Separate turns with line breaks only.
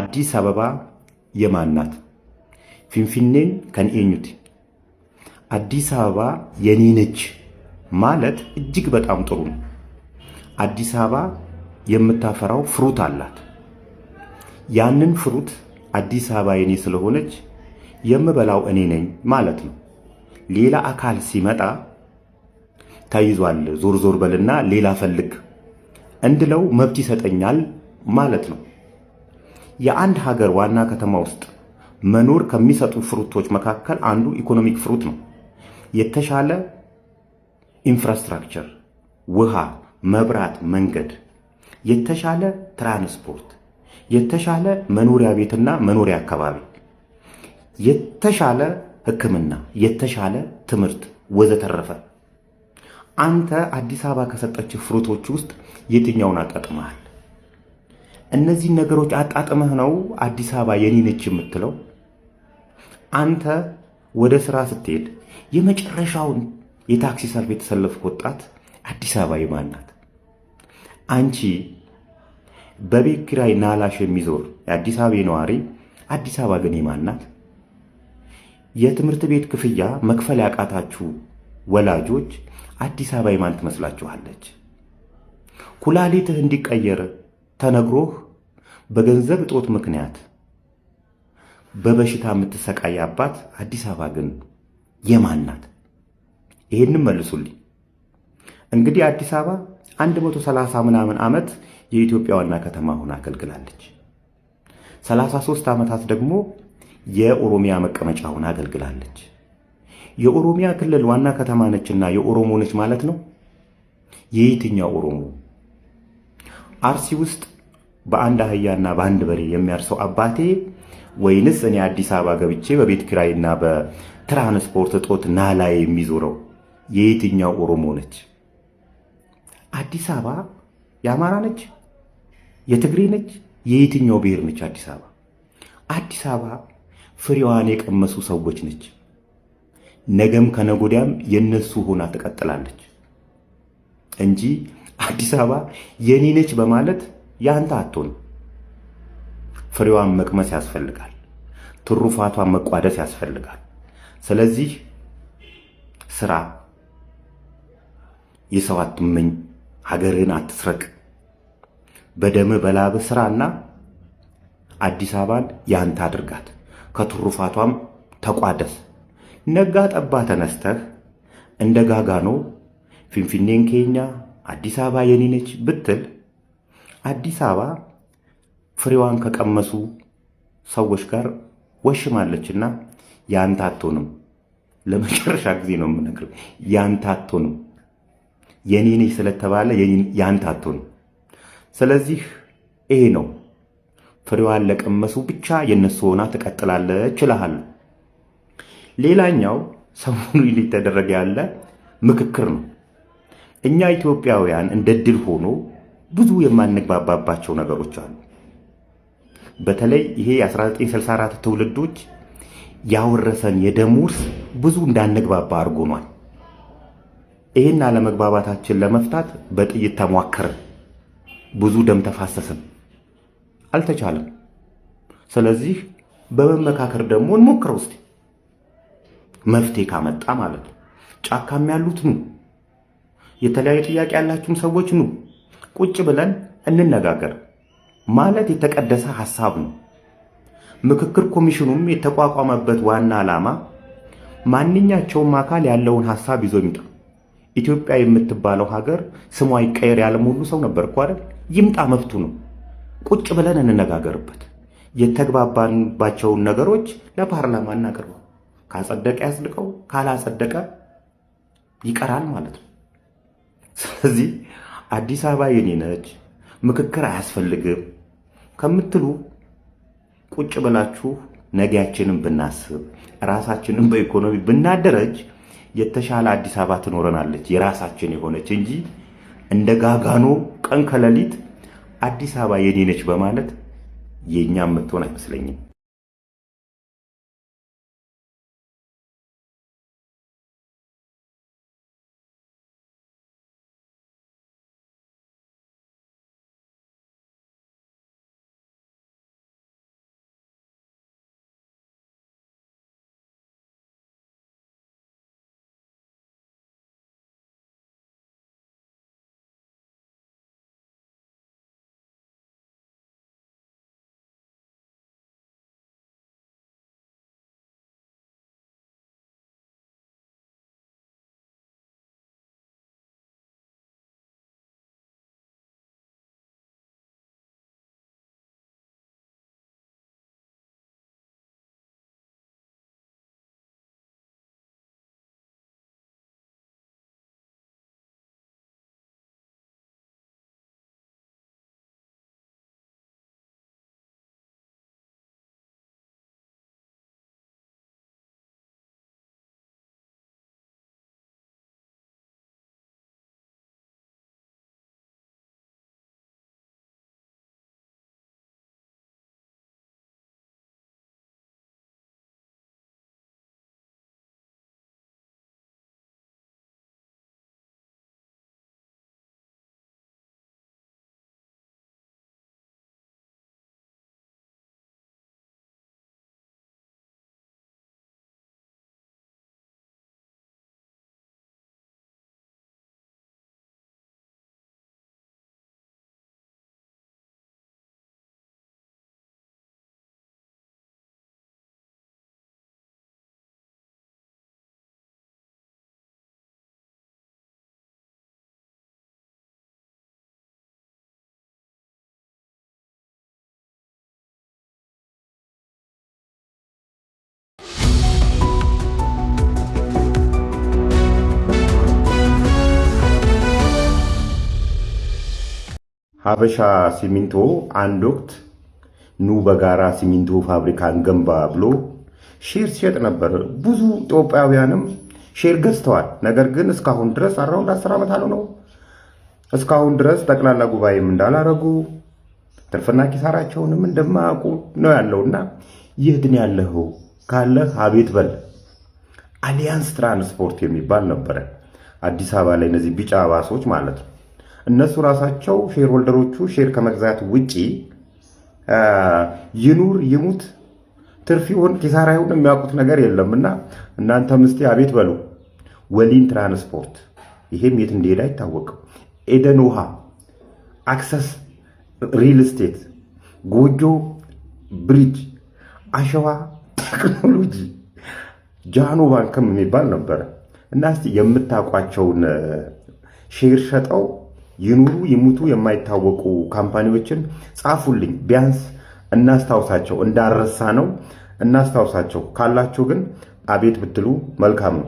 አዲስ አበባ የማን ናት? ፊንፊኔን ከን ኤኙቲ? አዲስ አበባ የኔ ነች ማለት እጅግ በጣም ጥሩ ነው። አዲስ አበባ የምታፈራው ፍሩት አላት። ያንን ፍሩት አዲስ አበባ የኔ ስለሆነች የምበላው እኔ ነኝ ማለት ነው። ሌላ አካል ሲመጣ ተይዟል፣ ዞር ዞር በልና ሌላ ፈልግ እንድለው መብት ይሰጠኛል ማለት ነው። የአንድ ሀገር ዋና ከተማ ውስጥ መኖር ከሚሰጡ ፍሩቶች መካከል አንዱ ኢኮኖሚክ ፍሩት ነው። የተሻለ ኢንፍራስትራክቸር፣ ውሃ፣ መብራት፣ መንገድ፣ የተሻለ ትራንስፖርት፣ የተሻለ መኖሪያ ቤትና መኖሪያ አካባቢ፣ የተሻለ ሕክምና፣ የተሻለ ትምህርት ወዘተረፈ። አንተ አዲስ አበባ ከሰጠች ፍሩቶች ውስጥ የትኛውን አጣጥመሃል? እነዚህ ነገሮች አጣጥመህ ነው አዲስ አበባ የኔ ነች የምትለው? አንተ ወደ ስራ ስትሄድ የመጨረሻውን የታክሲ ሰልፍ የተሰለፍክ ወጣት አዲስ አበባ የማን ናት? አንቺ በቤት ኪራይ ናላሽ የሚዞር የአዲስ አበባ ነዋሪ አዲስ አበባ ግን የማን ናት? የትምህርት ቤት ክፍያ መክፈል ያቃታችሁ ወላጆች አዲስ አበባ የማን ትመስላችኋለች? ኩላሊትህ እንዲቀየር ተነግሮህ በገንዘብ እጦት ምክንያት በበሽታ የምትሰቃይ አባት አዲስ አበባ ግን የማን ናት? ይሄንን መልሱልኝ። እንግዲህ አዲስ አበባ 130 ምናምን ዓመት የኢትዮጵያ ዋና ከተማ ሆና አገልግላለች። 33 ዓመታት ደግሞ የኦሮሚያ መቀመጫ ሆና አገልግላለች። የኦሮሚያ ክልል ዋና ከተማ ነችና የኦሮሞ ነች ማለት ነው። የየትኛው ኦሮሞ? አርሲ ውስጥ በአንድ አህያና በአንድ በሬ የሚያርሰው አባቴ ወይንስ እኔ አዲስ አበባ ገብቼ በቤት ኪራይና በትራንስፖርት እጦት ናላ የሚዞረው የየትኛው ኦሮሞ ነች? አዲስ አበባ የአማራ ነች? የትግሬ ነች? የየትኛው ብሔር ነች? አዲስ አበባ ፍሬዋን የቀመሱ ሰዎች ነች። ነገም ከነጎዳም የነሱ ሆና ትቀጥላለች እንጂ አዲስ አበባ የኔ ነች በማለት ያንተ አትሆን። ፍሬዋን መቅመስ ያስፈልጋል። ትሩፋቷን መቋደስ ያስፈልጋል። ስለዚህ ስራ፣ የሰው አትመኝ፣ ሀገርህን አትስረቅ። በደምህ በላብህ ስራና አዲስ አበባን ያንተ አድርጋት። ከትሩፋቷም ተቋደስ። ነጋ ጠባ ተነስተህ እንደ ጋጋኖ ፊንፊኔን ከኛ አዲስ አበባ የኔ ነች ብትል አዲስ አበባ ፍሬዋን ከቀመሱ ሰዎች ጋር ወሽማለችና ያንተ አትሆንም። ለመጨረሻ ጊዜ ነው የምነግርህ፣ ያንተ አትሆንም። የኔ ነች ስለተባለ ያንተ አትሆንም። ስለዚህ ይሄ ነው፣ ፍሬዋን ለቀመሱ ብቻ የነሱ ሆና ትቀጥላለች እልሃለሁ። ሌላኛው ሰሞኑን ሊተደረገ ያለ ምክክር ነው። እኛ ኢትዮጵያውያን እንደ ድል ሆኖ ብዙ የማንግባባባቸው ነገሮች አሉ። በተለይ ይሄ የ1964 ትውልዶች ያወረሰን የደም ውርስ ብዙ እንዳንግባባ አድርጎናል። ይህን አለመግባባታችን ለመፍታት በጥይት ተሟከርን፣ ብዙ ደም ተፋሰስን፣ አልተቻለም። ስለዚህ በመመካከር ደግሞ እንሞክረው እስቲ፣ መፍትሄ ካመጣ ማለት ነው። ጫካም ያሉት ኑ፣ የተለያዩ ጥያቄ ያላችሁም ሰዎች ኑ፣ ቁጭ ብለን እንነጋገር ማለት የተቀደሰ ሐሳብ ነው። ምክክር ኮሚሽኑም የተቋቋመበት ዋና ዓላማ ማንኛቸውም አካል ያለውን ሐሳብ ይዞ ይምጣ። ኢትዮጵያ የምትባለው ሀገር ስሟ ይቀየር ያለም ሁሉ ሰው ነበር እኮ አይደል? ይምጣ፣ መብቱ ነው። ቁጭ ብለን እንነጋገርበት። የተግባባንባቸውን ነገሮች ለፓርላማ እናቀርበው። ካጸደቀ ያጽድቀው፣ ካላጸደቀ ይቀራል ማለት ነው። ስለዚህ አዲስ አበባ የኔ ነች፣ ምክክር አያስፈልግም ከምትሉ ቁጭ ብላችሁ ነገያችንን ብናስብ፣ ራሳችንን በኢኮኖሚ ብናደረጅ የተሻለ አዲስ አበባ ትኖረናለች፣ የራሳችን የሆነች እንጂ እንደ ጋጋኖ ቀን ከሌሊት አዲስ አበባ የኔ ነች በማለት የኛም የምትሆን አይመስለኝም። ሀበሻ ሲሚንቶ አንድ ወቅት ኑ በጋራ ሲሚንቶ ፋብሪካ እንገንባ ብሎ ሼር ሲሸጥ ነበር። ብዙ ኢትዮጵያውያንም ሼር ገዝተዋል። ነገር ግን እስካሁን ድረስ አራውንድ 10 ዓመት አልሆነው። እስካሁን ድረስ ጠቅላላ ጉባኤም እንዳላረጉ ትርፍና ኪሳራቸውንም እንደማያውቁ ነው ያለውና የት ነው ያለኸው ካለህ አቤት በል። አሊያንስ ትራንስፖርት የሚባል ነበረ አዲስ አበባ ላይ፣ እነዚህ ቢጫ ባሶች ማለት ነው። እነሱ ራሳቸው ሼር ሆልደሮቹ ሼር ከመግዛት ውጪ ይኑር ይሙት ትርፍ ይሁን ኪሳራ ይሁን የሚያውቁት ነገር የለምና እናንተም እስቲ አቤት በሉ። ወሊን ትራንስፖርት ይሄም የት እንደሄደ አይታወቅም። ኤደን ውሃ፣ አክሰስ ሪል ስቴት፣ ጎጆ ብሪጅ፣ አሸዋ ቴክኖሎጂ፣ ጃኖ ባንክም የሚባል ነበረ እና እስቲ የምታውቋቸውን ሼር ሸጠው ይኑሩ ይሙቱ የማይታወቁ ካምፓኒዎችን ጻፉልኝ። ቢያንስ እናስታውሳቸው፣ እንዳረሳ ነው እናስታውሳቸው። ካላችሁ ግን አቤት ብትሉ መልካም ነው።